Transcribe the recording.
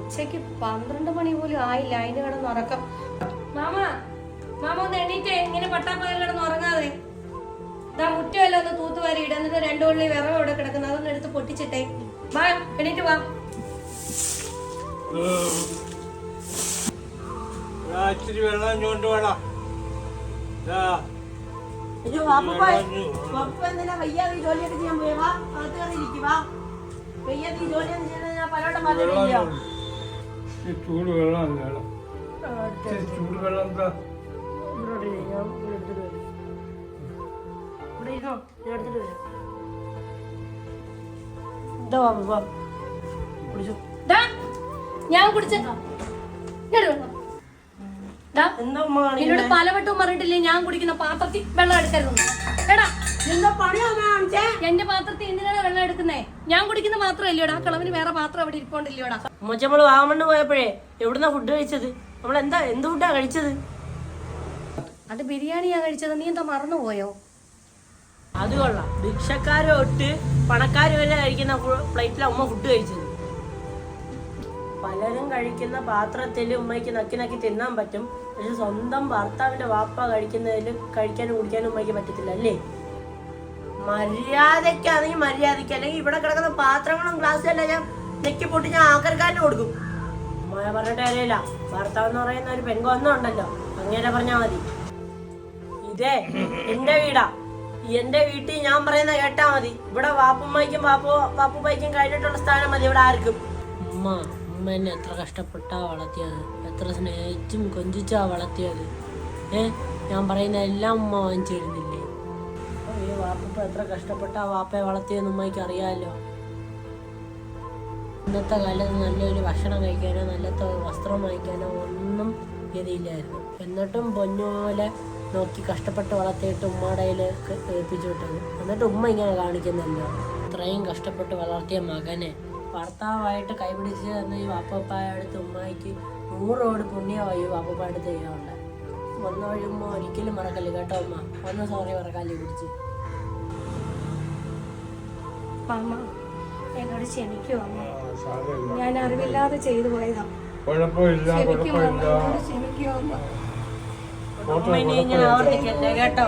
ഉച്ചക്ക് 12 മണി പോലും ആയില്ല, അതിന് കിടന്ന് ഉറക്കം. മാമ ഒന്ന് എണീറ്റേ, ഇങ്ങനെ പട്ടാപ്പകൽ കിടന്ന് ഉറങ്ങാതെ. ഇതാ മുറ്റമല്ല ഒന്ന് തൂത്തുവാരി ഇട, എന്നിട്ട് 2 ഉള്ളി വിറവ് ഇവിടെ കിടക്കുന്നത്, അതൊന്നും എടുത്ത് പൊട്ടിച്ചിട്ടേ. വാ എണീറ്റ് വാ. ഇച്ചിരി വെള്ളം ഇങ്ങോട്ട് വേണം. വയ്യാതെ ജോലിയൊക്കെ ചെയ്യാൻ പോയവാ, അകത്ത് കയറിയിരിക്കുവാ. വയ്യാതെ ഈ ജോലിയൊന്നും ചെയ്യുന്നത് ഞാൻ പലവട്ടം പറഞ്ഞില്ലയോ. ചൂട് വെള്ളം വേണം. ചൂട് വെള്ളം എന്താ ഞാൻ കുടിച്ചേക്കാം. എന്നോട് പലവട്ടവും പറഞ്ഞിട്ടില്ലേ ഞാൻ കുടിക്കുന്ന പാത്രത്തിൽ വെള്ളം എടുക്കരുത്. എടാ എന്റെ പാത്രത്തിൽ എന്തിനാണ് വെള്ളം എടുക്കുന്നേ? ഞാൻ കുടിക്കുന്ന മാത്രമല്ലോടാ, കളവിന് വേറെ പാത്രം അവിടെ ഇരിപ്പോണ്ടില്ലോടാ. നമ്മള് വാഗമണ്ണ് പോയപ്പോഴേ എവിടുന്നാ ഫുഡ് കഴിച്ചത്? നമ്മളെന്താ എന്ത് ഫുഡാ കഴിച്ചത്? അത് ബിരിയാണിയാ കഴിച്ചത്. നീ എന്താ മറന്നുപോയോ? അത് കൊള്ളാം. ഭിക്ഷക്കാര് തൊട്ട് പണക്കാര് വരെ കഴിക്കുന്ന പ്ലേറ്റിലാ ഉമ്മ ഫുഡ് കഴിച്ചത്. പലരും കഴിക്കുന്ന പാത്രത്തിൽ ഉമ്മയ്ക്ക് നക്കി നക്കി തിന്നാൻ പറ്റും, പക്ഷെ സ്വന്തം ഭർത്താവിന്റെ വാപ്പ കഴിക്കുന്നതിൽ കഴിക്കാനും കുടിക്കാനും ഉമ്മയ്ക്ക് പറ്റത്തില്ല അല്ലേ? മര്യാദയ്ക്കാണെങ്കിൽ മര്യാദയ്ക്ക്, അല്ലെങ്കിൽ ഇവിടെ കിടക്കുന്ന പാത്രങ്ങളും ഗ്ലാസ്സും എല്ലാം ഞാൻ നെക്കി പൊട്ടി ഞാൻ ആക്രിക്കാരന് കൊടുക്കും. ഉമ്മ പറഞ്ഞിട്ട് അറിയില്ല, ഭർത്താവ് എന്ന് പറയുന്ന ഒരു പെൺകൊന്നും ഉണ്ടല്ലോ, അങ്ങനെ പറഞ്ഞാ മതി. ഇതേ എന്റെ വീടാ, എന്റെ വീട്ടിൽ ഞാൻ പറയുന്ന കേട്ടാ മതി. ഇവിടെ വാപ്പുമ്മയ്ക്കും വാപ്പുപ്പയ്ക്കും കഴിഞ്ഞിട്ടുള്ള സ്ഥാനം മതി ഇവിടെ ആർക്കും. ഉമ്മ എന്നെ എത്ര കഷ്ടപ്പെട്ടാ വളർത്തിയത്, എത്ര സ്നേഹിച്ചും കൊഞ്ചിച്ചാ വളർത്തിയത്. ഞാൻ പറയുന്ന എല്ലാം ഉമ്മ വാങ്ങിച്ചു തരുന്നില്ലേ? അയ്യോ, വാപ്പ എത്ര കഷ്ടപ്പെട്ടാ വാപ്പയെ വളർത്തിയെന്ന് ഉമ്മയ്ക്ക് അറിയാമല്ലോ. ഇന്നത്തെ കാലത്ത് നല്ലൊരു ഭക്ഷണം കഴിക്കാനോ നല്ലത്തെ വസ്ത്രം വാങ്ങിക്കാനോ ഒന്നും ഗതിയില്ലായിരുന്നു. എന്നിട്ടും പൊന്നുപോലെ നോക്കി കഷ്ടപ്പെട്ട് വളർത്തിയിട്ട് ഉമ്മയുടെ കയ്യിൽ ഏൽപ്പിച്ചു വിട്ടത്. എന്നിട്ട് ഉമ്മ ഇങ്ങനെ കാണിക്കുന്നല്ലോ. ഇത്രയും കഷ്ടപ്പെട്ട് വളർത്തിയ മകനെ ഭർത്താവായിട്ട് കൈപിടിച്ച് തന്ന ഈ വാപ്പപ്പായ അടുത്ത് ഉമ്മയ്ക്ക് 100 കോടി പുണ്യമായി വാപ്പപ്പായ അടുത്ത് ചെയ്യാറുണ്ട്. വന്ന വഴി ഉമ്മ ഒരിക്കലും മറക്കല്ലേ കേട്ടോ. ഉമ്മ ഒന്ന് സോറി പറക്കാല്ലേ പിടിച്ച്. അമ്മ എന്നോട് ക്ഷമിക്കൂ അമ്മ, ഞാൻ അറിവില്ലാതെ ചെയ്തു പോയതാ. ഇങ്ങനെ ആവർത്തിക്കല്ലേ കേട്ടോ.